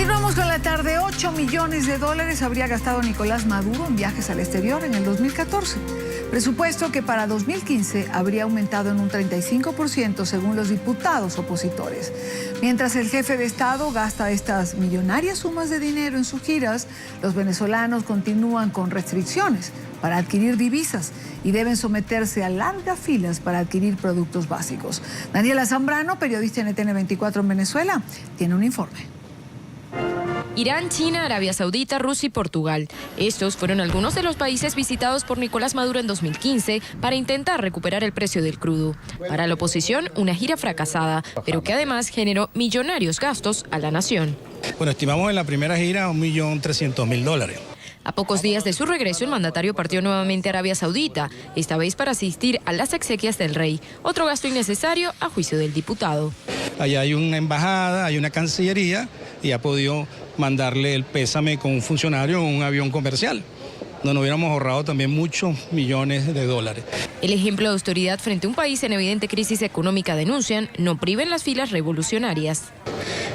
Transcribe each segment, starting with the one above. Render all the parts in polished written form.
Continuamos con la tarde. 8 millones de dólares habría gastado Nicolás Maduro en viajes al exterior en el 2014. Presupuesto que para 2015 habría aumentado en un 35% según los diputados opositores. Mientras el jefe de Estado gasta estas millonarias sumas de dinero en sus giras, los venezolanos continúan con restricciones para adquirir divisas y deben someterse a largas filas para adquirir productos básicos. Daniela Zambrano, periodista NTN 24 en Venezuela, tiene un informe. Irán, China, Arabia Saudita, Rusia y Portugal. Estos fueron algunos de los países visitados por Nicolás Maduro en 2015 para intentar recuperar el precio del crudo. Para la oposición, una gira fracasada, pero que además generó millonarios gastos a la nación. Bueno, estimamos en la primera gira $1.300.000. A pocos días de su regreso, el mandatario partió nuevamente a Arabia Saudita, esta vez para asistir a las exequias del rey. Otro gasto innecesario a juicio del diputado. Allá hay una embajada, hay una cancillería y ha podido mandarle el pésame con un funcionario en un avión comercial, donde hubiéramos ahorrado también muchos millones de dólares. El ejemplo de autoridad frente a un país en evidente crisis económica, denuncian, no priven las filas revolucionarias.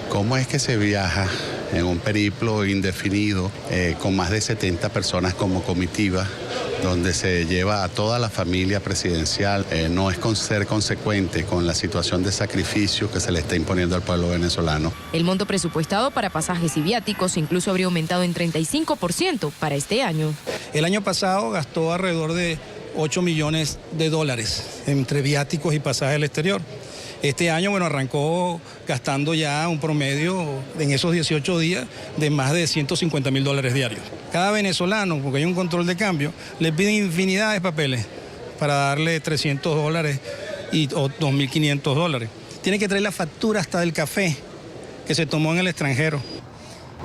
¿Cómo es que se viaja en un periplo indefinido con más de 70 personas como comitiva, donde se lleva a toda la familia presidencial? No es ser consecuente con la situación de sacrificio que se le está imponiendo al pueblo venezolano. El monto presupuestado para pasajes y viáticos incluso habría aumentado en 35% para este año. El año pasado gastó alrededor de 8 millones de dólares entre viáticos y pasajes al exterior. Este año, bueno, arrancó gastando ya un promedio en esos 18 días de más de $150.000 diarios. Cada venezolano, porque hay un control de cambio, le piden infinidad de papeles para darle $300 o $2.500. Tiene que traer la factura hasta del café que se tomó en el extranjero.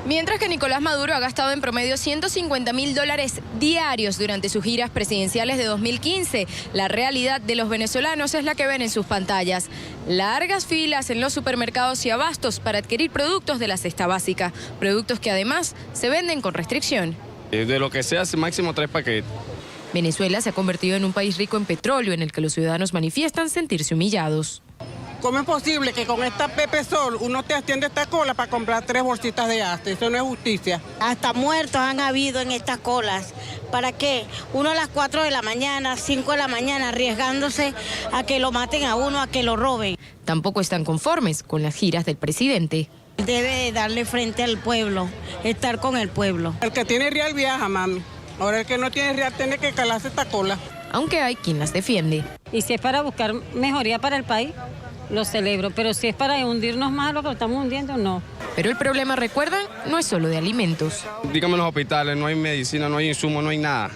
Mientras que Nicolás Maduro ha gastado en promedio $150.000 diarios durante sus giras presidenciales de 2015, la realidad de los venezolanos es la que ven en sus pantallas. Largas filas en los supermercados y abastos para adquirir productos de la cesta básica, productos que además se venden con restricción. De lo que sea, máximo 3 paquetes. Venezuela se ha convertido en un país rico en petróleo en el que los ciudadanos manifiestan sentirse humillados. ¿Cómo es posible que con esta Pepe Sol uno te extiende esta cola para comprar 3 bolsitas de asta? Eso no es justicia. Hasta muertos han habido en estas colas. ¿Para qué? Uno a las 4 de la mañana, 5 de la mañana, arriesgándose a que lo maten a uno, a que lo roben. Tampoco están conformes con las giras del presidente. Debe darle frente al pueblo, estar con el pueblo. El que tiene real viaja, mami. Ahora el que no tiene real tiene que calarse esta cola. Aunque hay quien las defiende. Y si es para buscar mejoría para el país, lo celebro, pero si es para hundirnos más lo que estamos hundiendo, no. Pero el problema, recuerdan, no es solo de alimentos. Dígame, en los hospitales no hay medicina, no hay insumos, no hay nada.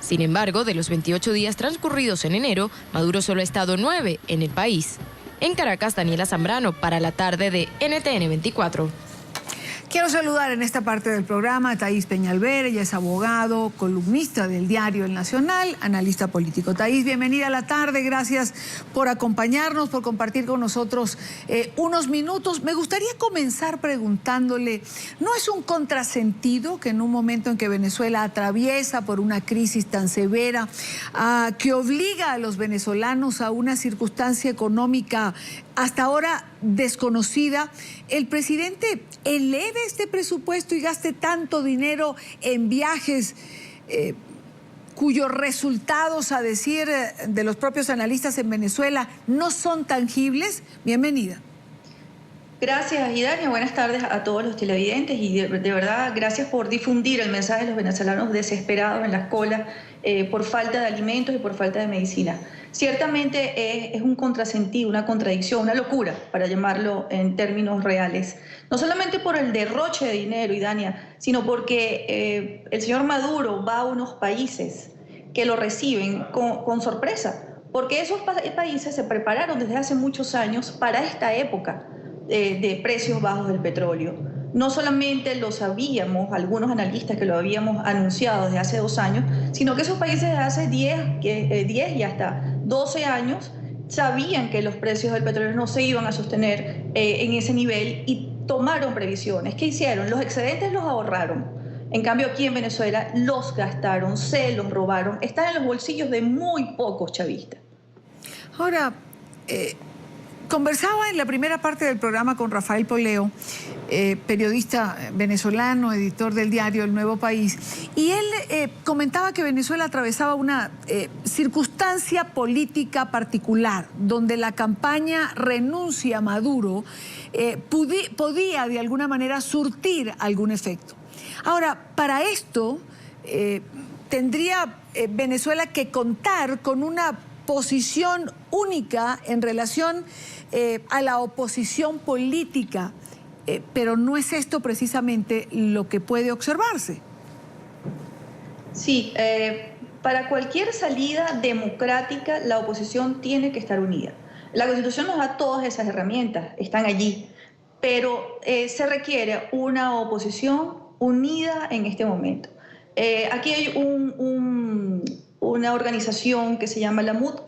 Sin embargo, de los 28 días transcurridos en enero, Maduro solo ha estado 9 en el país. En Caracas, Daniela Zambrano para la tarde de NTN 24. Quiero saludar en esta parte del programa a Thaís Peñalver. Ella es abogado, columnista del diario El Nacional, analista político. Thaís, bienvenida a la tarde. Gracias por acompañarnos, por compartir con nosotros unos minutos. Me gustaría comenzar preguntándole, ¿no es un contrasentido que en un momento en que Venezuela atraviesa por una crisis tan severa, que obliga a los venezolanos a una circunstancia económica hasta ahora desconocida, el presidente eleve este presupuesto y gaste tanto dinero en viajes cuyos resultados, a decir de los propios analistas en Venezuela, no son tangibles? Bienvenida. Gracias, Idania. Buenas tardes a todos los televidentes y de verdad gracias por difundir el mensaje de los venezolanos desesperados en las colas por falta de alimentos y por falta de medicina. Ciertamente es un contrasentido, una contradicción, una locura, para llamarlo en términos reales. No solamente por el derroche de dinero, Idania, sino porque el señor Maduro va a unos países que lo reciben con sorpresa, porque esos países se prepararon desde hace muchos años para esta época de precios bajos del petróleo. No solamente lo sabíamos, algunos analistas que lo habíamos anunciado desde hace 2 años, sino que esos países desde hace 10 y hasta 12 años sabían que los precios del petróleo no se iban a sostener en ese nivel y tomaron previsiones. ¿Qué hicieron? Los excedentes los ahorraron. En cambio, aquí en Venezuela los gastaron, se los robaron, están en los bolsillos de muy pocos chavistas. Ahora, Conversaba en la primera parte del programa con Rafael Poleo, periodista venezolano, editor del diario El Nuevo País, y él comentaba que Venezuela atravesaba una circunstancia política particular, donde la campaña renuncia a Maduro podía de alguna manera surtir algún efecto. Ahora, para esto tendría Venezuela que contar con una posición única en relación a la oposición política, pero no es esto precisamente lo que puede observarse. Sí, para cualquier salida democrática la oposición tiene que estar unida. La Constitución nos da todas esas herramientas, están allí, pero se requiere una oposición unida en este momento. Aquí hay una organización que se llama la MUD,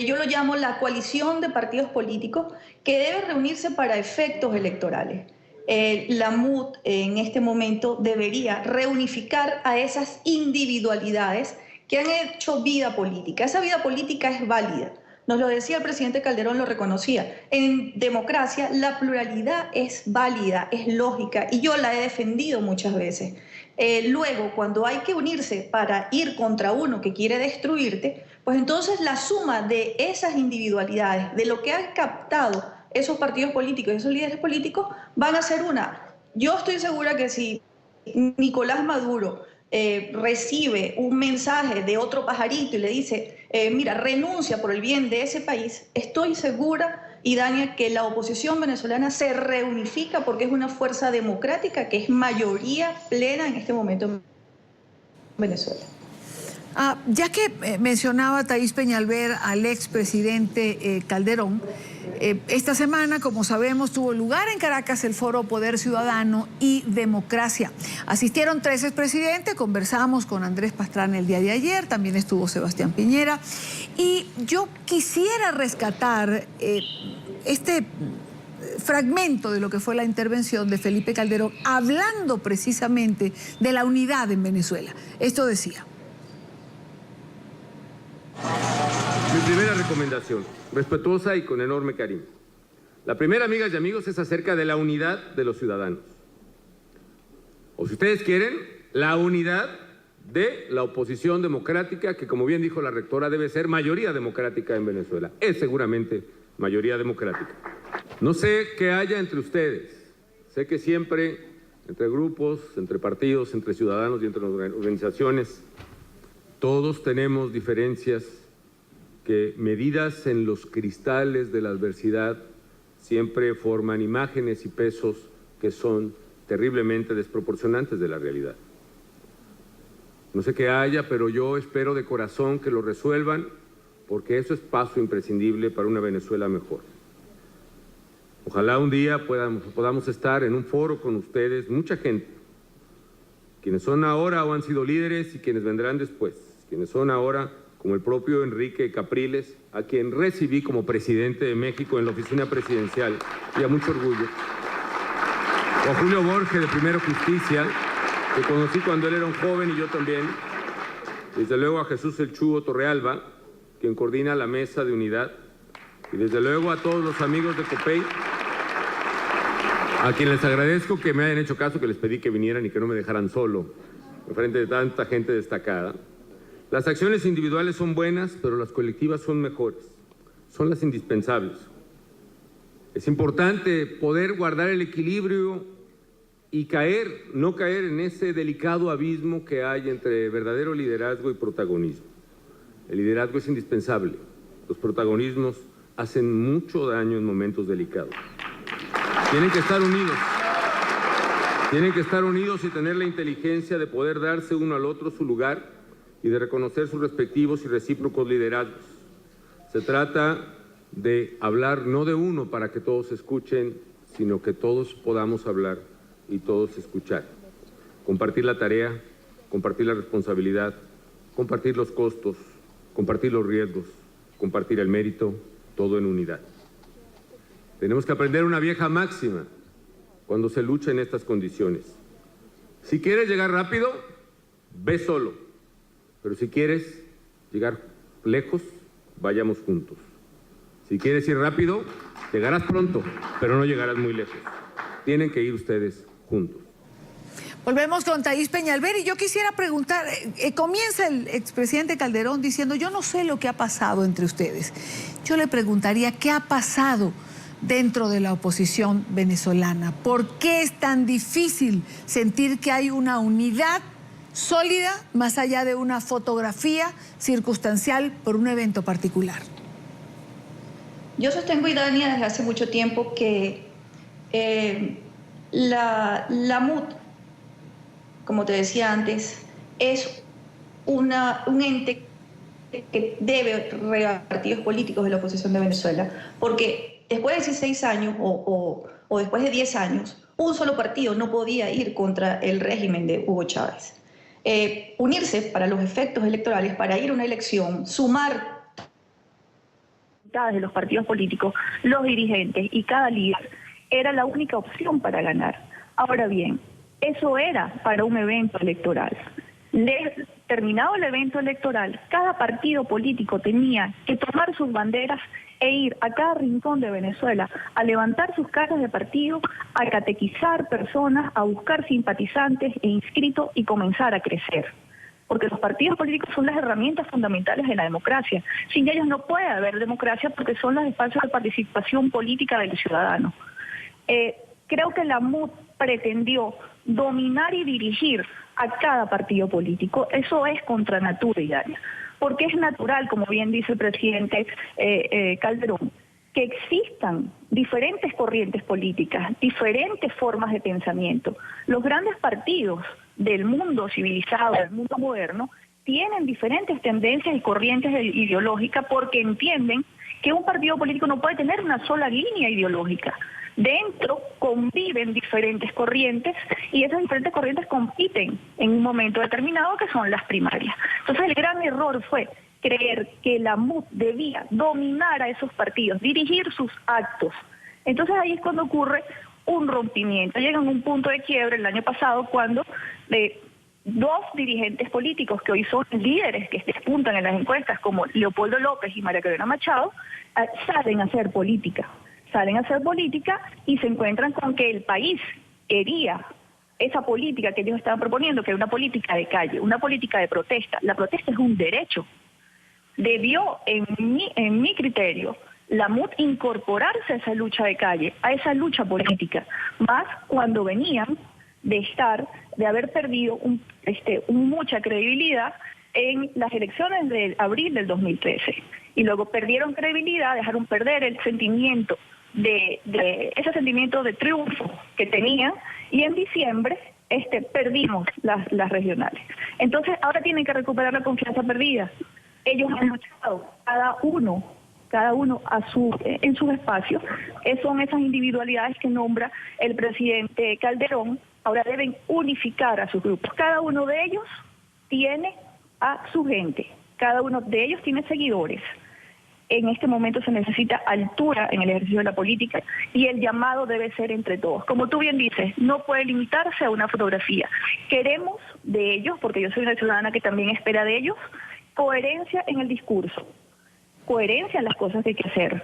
yo lo llamo la coalición de partidos políticos, que debe reunirse para efectos electorales. La MUD en este momento debería reunificar a esas individualidades que han hecho vida política. Esa vida política es válida. Nos lo decía el presidente Calderón, lo reconocía. En democracia la pluralidad es válida, es lógica, y yo la he defendido muchas veces. Luego, cuando hay que unirse para ir contra uno que quiere destruirte, pues entonces la suma de esas individualidades, de lo que han captado esos partidos políticos, esos líderes políticos, van a ser una. Yo estoy segura que si Nicolás Maduro recibe un mensaje de otro pajarito y le dice, mira, renuncia por el bien de ese país, estoy segura, Idania, que la oposición venezolana se reunifica porque es una fuerza democrática que es mayoría plena en este momento en Venezuela. Ya que mencionaba Thaís Peñalver al expresidente Calderón, esta semana, como sabemos, tuvo lugar en Caracas el foro Poder Ciudadano y Democracia. Asistieron 3 expresidentes, conversamos con Andrés Pastrana el día de ayer, también estuvo Sebastián Piñera, y yo quisiera rescatar este fragmento de lo que fue la intervención de Felipe Calderón, hablando precisamente de la unidad en Venezuela. Esto decía. Mi primera recomendación, respetuosa y con enorme cariño. La primera, amigas y amigos, es acerca de la unidad de los ciudadanos. O si ustedes quieren, la unidad de la oposición democrática, que como bien dijo la rectora, debe ser mayoría democrática en Venezuela. Es seguramente mayoría democrática. No sé qué haya entre ustedes. Sé que siempre, entre grupos, entre partidos, entre ciudadanos y entre organizaciones, todos tenemos diferencias que, medidas en los cristales de la adversidad, siempre forman imágenes y pesos que son terriblemente desproporcionantes de la realidad. No sé qué haya, pero yo espero de corazón que lo resuelvan, porque eso es paso imprescindible para una Venezuela mejor. Ojalá un día podamos estar en un foro con ustedes, mucha gente, quienes son ahora o han sido líderes y quienes vendrán después, quienes son ahora, como el propio Enrique Capriles, a quien recibí como presidente de México en la oficina presidencial, y a mucho orgullo, o a Julio Borges de Primero Justicia, que conocí cuando él era un joven y yo también, desde luego a Jesús El Chugo Torrealba, quien coordina la mesa de unidad, y desde luego a todos los amigos de COPEI, a quienes les agradezco que me hayan hecho caso, que les pedí que vinieran y que no me dejaran solo, en frente de tanta gente destacada. Las acciones individuales son buenas, pero las colectivas son mejores, son las indispensables. Es importante poder guardar el equilibrio y no caer en ese delicado abismo que hay entre verdadero liderazgo y protagonismo. El liderazgo es indispensable, los protagonismos hacen mucho daño en momentos delicados. Tienen que estar unidos. Tienen que estar unidos y tener la inteligencia de poder darse uno al otro su lugar y de reconocer sus respectivos y recíprocos liderazgos. Se trata de hablar no de uno para que todos escuchen, sino que todos podamos hablar y todos escuchar. Compartir la tarea, compartir la responsabilidad, compartir los costos, compartir los riesgos, compartir el mérito, todo en unidad. Tenemos que aprender una vieja máxima cuando se lucha en estas condiciones. Si quieres llegar rápido, ve solo. Pero si quieres llegar lejos, vayamos juntos. Si quieres ir rápido, llegarás pronto, pero no llegarás muy lejos. Tienen que ir ustedes juntos. Volvemos con Thaís Peñalver y yo quisiera preguntar, comienza el expresidente Calderón diciendo, yo no sé lo que ha pasado entre ustedes. Yo le preguntaría, ¿qué ha pasado dentro de la oposición venezolana? ¿Por qué es tan difícil sentir que hay una unidad sólida más allá de una fotografía circunstancial por un evento particular? Yo sostengo, Idania, desde hace mucho tiempo que la MUD, como te decía antes, es un ente que debe regar partidos políticos de la oposición de Venezuela, porque después de 16 años o después de 10 años, un solo partido no podía ir contra el régimen de Hugo Chávez. Unirse para los efectos electorales, para ir a una elección, sumar de los partidos políticos, los dirigentes y cada líder, era la única opción para ganar. Ahora bien, eso era para un evento electoral. Terminado el evento electoral, cada partido político tenía que tomar sus banderas e ir a cada rincón de Venezuela a levantar sus casas de partido, a catequizar personas, a buscar simpatizantes e inscritos y comenzar a crecer. Porque los partidos políticos son las herramientas fundamentales de la democracia. Sin ellos no puede haber democracia porque son los espacios de participación política del ciudadano. Creo que la MUD pretendió dominar y dirigir a cada partido político. Eso es contra natura, Idania. Porque es natural, como bien dice el presidente Calderón, que existan diferentes corrientes políticas, diferentes formas de pensamiento. Los grandes partidos del mundo civilizado, del mundo moderno, tienen diferentes tendencias y corrientes ideológicas porque entienden que un partido político no puede tener una sola línea ideológica. Dentro conviven diferentes corrientes y esas diferentes corrientes compiten en un momento determinado que son las primarias. Entonces el gran error fue creer que la MUD debía dominar a esos partidos, dirigir sus actos. Entonces ahí es cuando ocurre un rompimiento. Llegan a un punto de quiebre el año pasado cuando dos dirigentes políticos que hoy son líderes que despuntan en las encuestas como Leopoldo López y María Corina Machado salen a hacer política. Salen a hacer política y se encuentran con que el país quería esa política que ellos estaban proponiendo, que era una política de calle, una política de protesta. La protesta es un derecho. Debió, en mi criterio, la MUD incorporarse a esa lucha de calle, a esa lucha política, más cuando venían de haber perdido mucha credibilidad en las elecciones de abril del 2013. Y luego perdieron credibilidad, dejaron perder el sentimiento ese sentimiento de triunfo que tenían, y en diciembre perdimos las regionales. Entonces ahora tienen que recuperar la confianza perdida. Ellos han luchado, cada uno en sus espacios. Son esas individualidades que nombra el presidente Calderón. Ahora deben unificar a sus grupos. Cada uno de ellos tiene a su gente, cada uno de ellos tiene seguidores. En este momento se necesita altura en el ejercicio de la política y el llamado debe ser entre todos. Como tú bien dices, no puede limitarse a una fotografía. Queremos de ellos, porque yo soy una ciudadana que también espera de ellos, coherencia en el discurso, coherencia en las cosas que hay que hacer.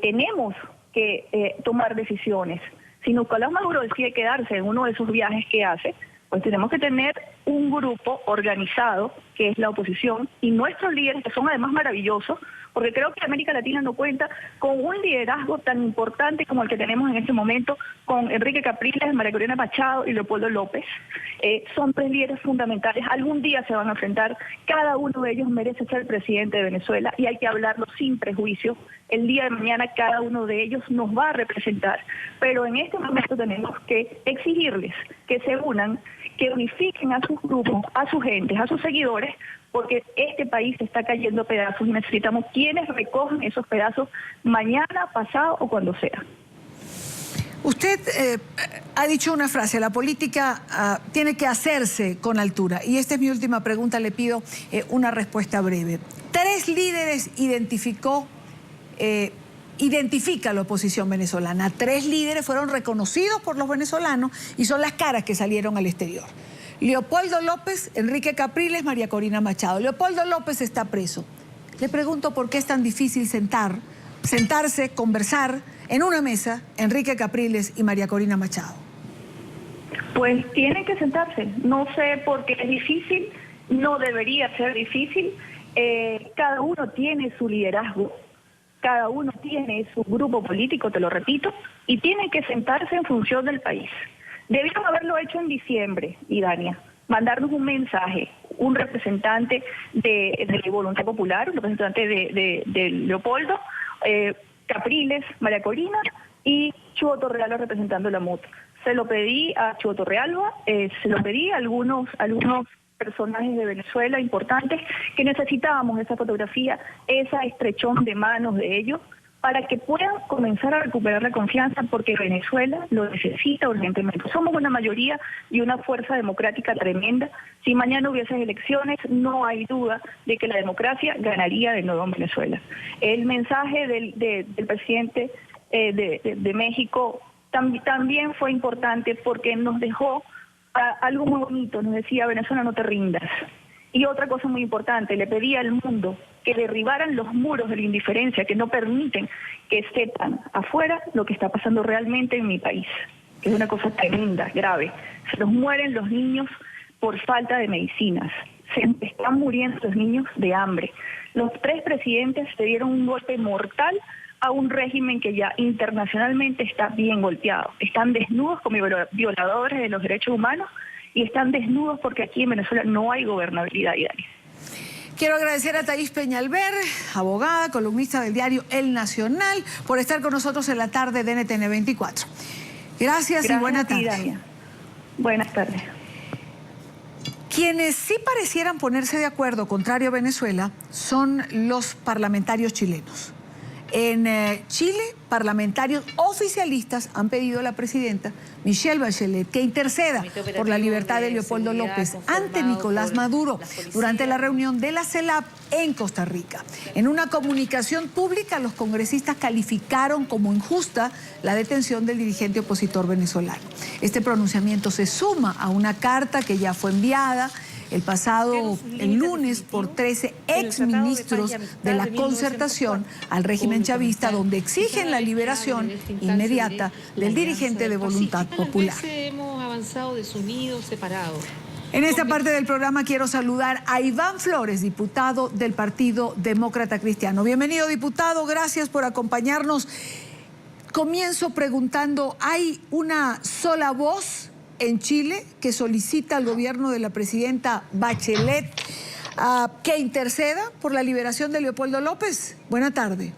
Tenemos que tomar decisiones. Si Nicolás Maduro decide quedarse en uno de esos viajes que hace, pues tenemos que tener un grupo organizado, que es la oposición, y nuestros líderes, que son además maravillosos, porque creo que América Latina no cuenta con un liderazgo tan importante como el que tenemos en este momento, con Enrique Capriles, María Corina Machado y Leopoldo López. Son tres líderes fundamentales. Algún día se van a enfrentar. Cada uno de ellos merece ser presidente de Venezuela y hay que hablarlo sin prejuicio. El día de mañana cada uno de ellos nos va a representar. Pero en este momento tenemos que exigirles que se unan, que unifiquen a sus grupos, a sus gentes, a sus seguidores, porque este país se está cayendo a pedazos y necesitamos quienes recojan esos pedazos mañana, pasado o cuando sea. Usted ha dicho una frase, la política tiene que hacerse con altura. Y esta es mi última pregunta, le pido una respuesta breve. 3 líderes identifica la oposición venezolana. 3 líderes fueron reconocidos por los venezolanos y son las caras que salieron al exterior. Leopoldo López, Enrique Capriles, María Corina Machado. Leopoldo López está preso. Le pregunto por qué es tan difícil sentar sentarse, conversar en una mesa Enrique Capriles y María Corina Machado? Pues tienen que sentarse. No sé por qué es difícil, no debería ser difícil. Cada uno tiene su liderazgo, cada uno tiene su grupo político, te lo repito, y tienen que sentarse en función del país. Debieron haberlo hecho en diciembre, Idania, mandarnos un mensaje, un representante de Voluntad Popular, un representante de Leopoldo, Capriles, María Corina y Chuo Torrealba representando la MUT. Se lo pedí a Chuo Torrealba, se lo pedí a algunos personajes de Venezuela importantes que necesitábamos esa fotografía, esa estrechón de manos de ellos, para que puedan comenzar a recuperar la confianza, porque Venezuela lo necesita urgentemente. Somos una mayoría y una fuerza democrática tremenda. Si mañana hubiese elecciones, no hay duda de que la democracia ganaría de nuevo en Venezuela. El mensaje del presidente de México también fue importante, porque nos dejó algo muy bonito, nos decía: Venezuela, no te rindas. Y otra cosa muy importante, le pedía al mundo que derribaran los muros de la indiferencia que no permiten que sepan afuera lo que está pasando realmente en mi país, que es una cosa tremenda, grave. Se nos mueren los niños por falta de medicinas, se están muriendo los niños de hambre. Los 3 presidentes le dieron un golpe mortal a un régimen que ya internacionalmente está bien golpeado. Están desnudos como violadores de los derechos humanos y están desnudos porque aquí en Venezuela no hay gobernabilidad, Idania. Quiero agradecer a Thaís Peñalver, abogada, columnista del diario El Nacional, por estar con nosotros en la tarde de NTN 24. Gracias y buena tarde. Idania. Buenas tardes. Quienes sí parecieran ponerse de acuerdo, contrario a Venezuela, son los parlamentarios chilenos. En Chile, parlamentarios oficialistas han pedido a la presidenta Michelle Bachelet que interceda por la libertad de Leopoldo López ante Nicolás Maduro durante la reunión de la CELAP en Costa Rica. En una comunicación pública, los congresistas calificaron como injusta la detención del dirigente opositor venezolano. Este pronunciamiento se suma a una carta que ya fue enviada el lunes por 13 exministros de la Concertación al régimen chavista, donde exigen la liberación inmediata del dirigente de Voluntad Popular. Hemos avanzado desunidos, separados. En esta parte del programa quiero saludar a Iván Flores, diputado del Partido Demócrata Cristiano. Bienvenido, diputado, gracias por acompañarnos. Comienzo preguntando, ¿hay una sola voz en Chile que solicita al gobierno de la presidenta Bachelet que interceda por la liberación de Leopoldo López? Buena tarde.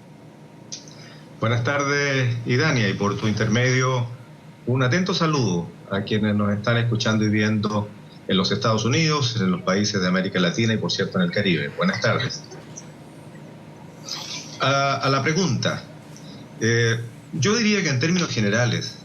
Buenas tardes, Idania, y por tu intermedio, un atento saludo a quienes nos están escuchando y viendo en los Estados Unidos, en los países de América Latina y, por cierto, en el Caribe. Buenas tardes. A la pregunta, yo diría que en términos generales,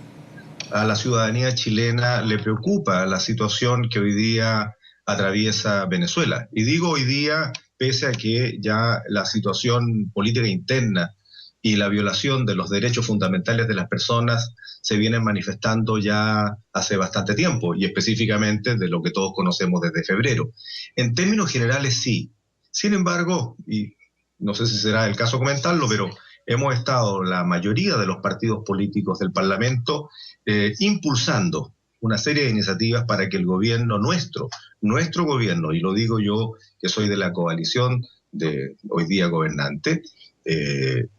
a la ciudadanía chilena le preocupa la situación que hoy día atraviesa Venezuela. Y digo hoy día, pese a que ya la situación política interna y la violación de los derechos fundamentales de las personas se vienen manifestando ya hace bastante tiempo, y específicamente de lo que todos conocemos desde febrero. En términos generales, sí. Sin embargo, y no sé si será el caso comentarlo, pero hemos estado, la mayoría de los partidos políticos del Parlamento, impulsando una serie de iniciativas para que el gobierno nuestro gobierno, y lo digo yo que soy de la coalición de hoy día gobernante, le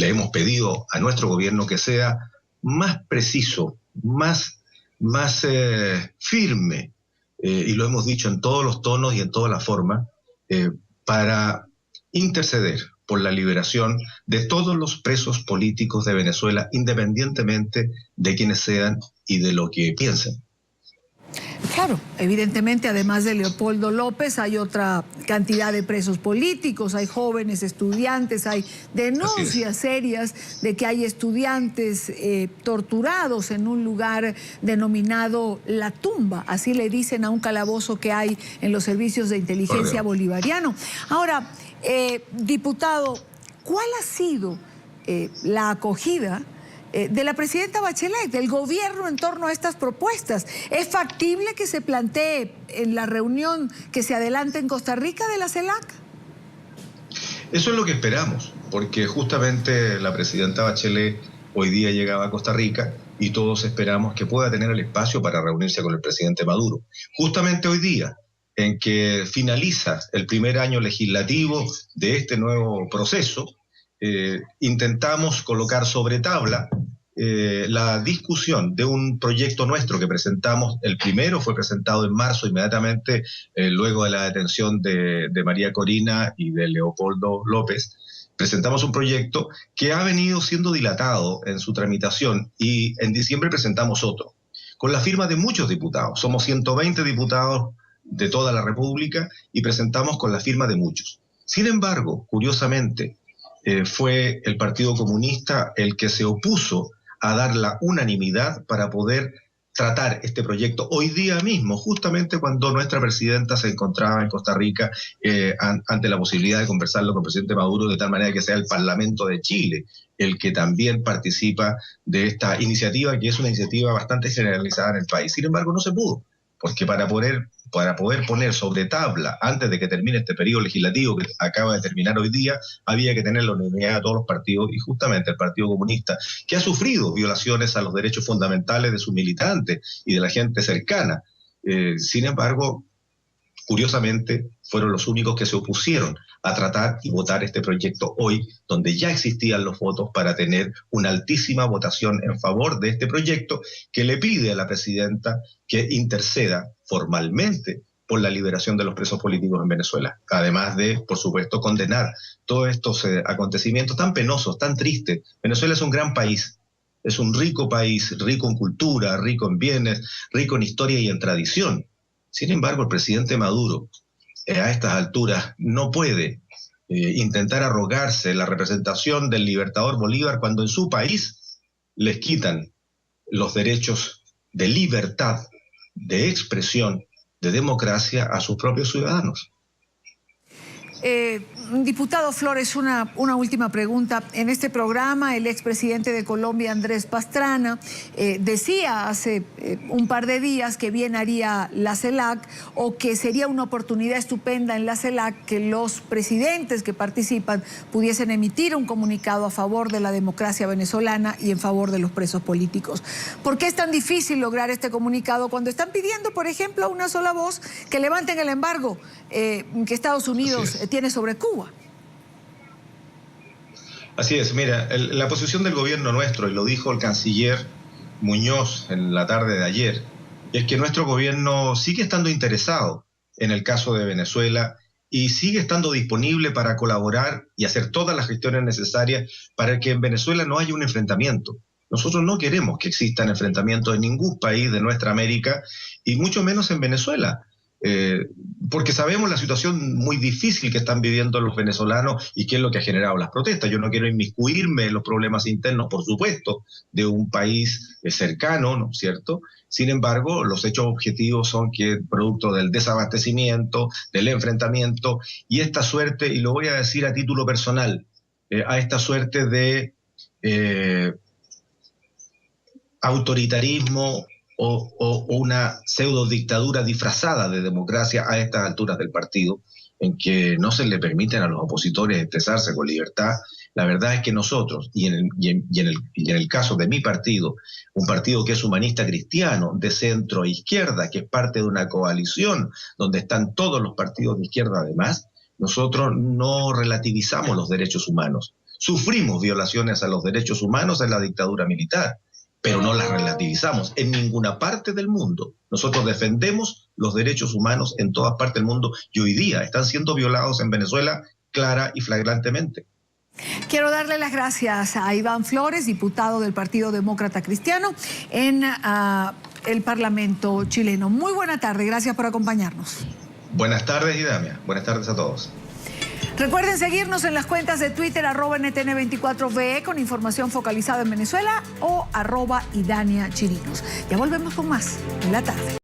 hemos pedido a nuestro gobierno que sea más preciso, más firme, y lo hemos dicho en todos los tonos y en todas las formas, para interceder por la liberación de todos los presos políticos de Venezuela, independientemente de quienes sean y de lo que piensen. Claro, evidentemente, además de Leopoldo López, hay otra cantidad de presos políticos, hay jóvenes estudiantes, hay denuncias serias de que hay estudiantes torturados en un lugar denominado La Tumba, así le dicen a un calabozo que hay en los servicios de inteligencia bolivariano. Ahora, diputado, ¿cuál ha sido la acogida de la presidenta Bachelet, del gobierno en torno a estas propuestas? ¿Es factible que se plantee en la reunión que se adelante en Costa Rica de la CELAC? Eso es lo que esperamos, porque justamente la presidenta Bachelet hoy día llegaba a Costa Rica y todos esperamos que pueda tener el espacio para reunirse con el presidente Maduro. Justamente hoy día, en que finaliza el primer año legislativo de este nuevo proceso, intentamos colocar sobre tabla la discusión de un proyecto nuestro que presentamos. El primero fue presentado en marzo, inmediatamente luego de la detención de María Corina y de Leopoldo López. Presentamos un proyecto que ha venido siendo dilatado en su tramitación y en diciembre presentamos otro, con la firma de muchos diputados. Somos 120 diputados de toda la República y presentamos con la firma de muchos. Sin embargo, curiosamente, fue el Partido Comunista el que se opuso a dar la unanimidad para poder tratar este proyecto hoy día mismo, justamente cuando nuestra presidenta se encontraba en Costa Rica ante la posibilidad de conversarlo con el presidente Maduro, de tal manera que sea el Parlamento de Chile el que también participa de esta iniciativa, que es una iniciativa bastante generalizada en el país. Sin embargo, no se pudo, porque para poder poner sobre tabla, antes de que termine este periodo legislativo que acaba de terminar hoy día, había que tener la unanimidad de todos los partidos, y justamente el Partido Comunista, que ha sufrido violaciones a los derechos fundamentales de sus militantes y de la gente cercana. Sin embargo, curiosamente, fueron los únicos que se opusieron a tratar y votar este proyecto hoy, donde ya existían los votos para tener una altísima votación en favor de este proyecto, que le pide a la presidenta que interceda formalmente por la liberación de los presos políticos en Venezuela, además de, por supuesto, condenar todos estos acontecimientos tan penosos, tan tristes. Venezuela es un gran país, es un rico país, rico en cultura, rico en bienes, rico en historia y en tradición. Sin embargo, el presidente Maduro, a estas alturas, no puede intentar arrogarse la representación del libertador Bolívar cuando en su país les quitan los derechos de libertad, de expresión, de democracia a sus propios ciudadanos. Diputado Flores, una última pregunta. En este programa, el expresidente de Colombia, Andrés Pastrana, decía hace un par de días que bien haría la CELAC, o que sería una oportunidad estupenda en la CELAC que los presidentes que participan pudiesen emitir un comunicado a favor de la democracia venezolana y en favor de los presos políticos. ¿Por qué es tan difícil lograr este comunicado cuando están pidiendo, por ejemplo, a una sola voz que levanten el embargo que Estados Unidos tiene sobre Cuba? Así es, mira, la posición del gobierno nuestro, y lo dijo el canciller Muñoz en la tarde de ayer, es que nuestro gobierno sigue estando interesado en el caso de Venezuela y sigue estando disponible para colaborar y hacer todas las gestiones necesarias para que en Venezuela no haya un enfrentamiento. Nosotros no queremos que existan enfrentamientos en ningún país de nuestra América, y mucho menos en Venezuela. Porque sabemos la situación muy difícil que están viviendo los venezolanos y qué es lo que ha generado las protestas. Yo no quiero inmiscuirme en los problemas internos, por supuesto, de un país cercano, ¿no es cierto? Sin embargo, los hechos objetivos son que producto del desabastecimiento, del enfrentamiento y esta suerte, y lo voy a decir a título personal, a esta suerte de autoritarismo o una pseudo dictadura disfrazada de democracia a estas alturas del partido, en que no se le permiten a los opositores expresarse con libertad. La verdad es que nosotros, y en el caso de mi partido, un partido que es humanista cristiano, de centro e izquierda, que es parte de una coalición donde están todos los partidos de izquierda además, nosotros no relativizamos los derechos humanos. Sufrimos violaciones a los derechos humanos en la dictadura militar, pero no las relativizamos en ninguna parte del mundo. Nosotros defendemos los derechos humanos en todas partes del mundo, y hoy día están siendo violados en Venezuela clara y flagrantemente. Quiero darle las gracias a Iván Flores, diputado del Partido Demócrata Cristiano en el Parlamento chileno. Muy buena tarde, gracias por acompañarnos. Buenas tardes, Idamia. Buenas tardes a todos. Recuerden seguirnos en las cuentas de Twitter, @NTN24VE, con información focalizada en Venezuela, o @Idania Chirinos. Ya volvemos con más en la tarde.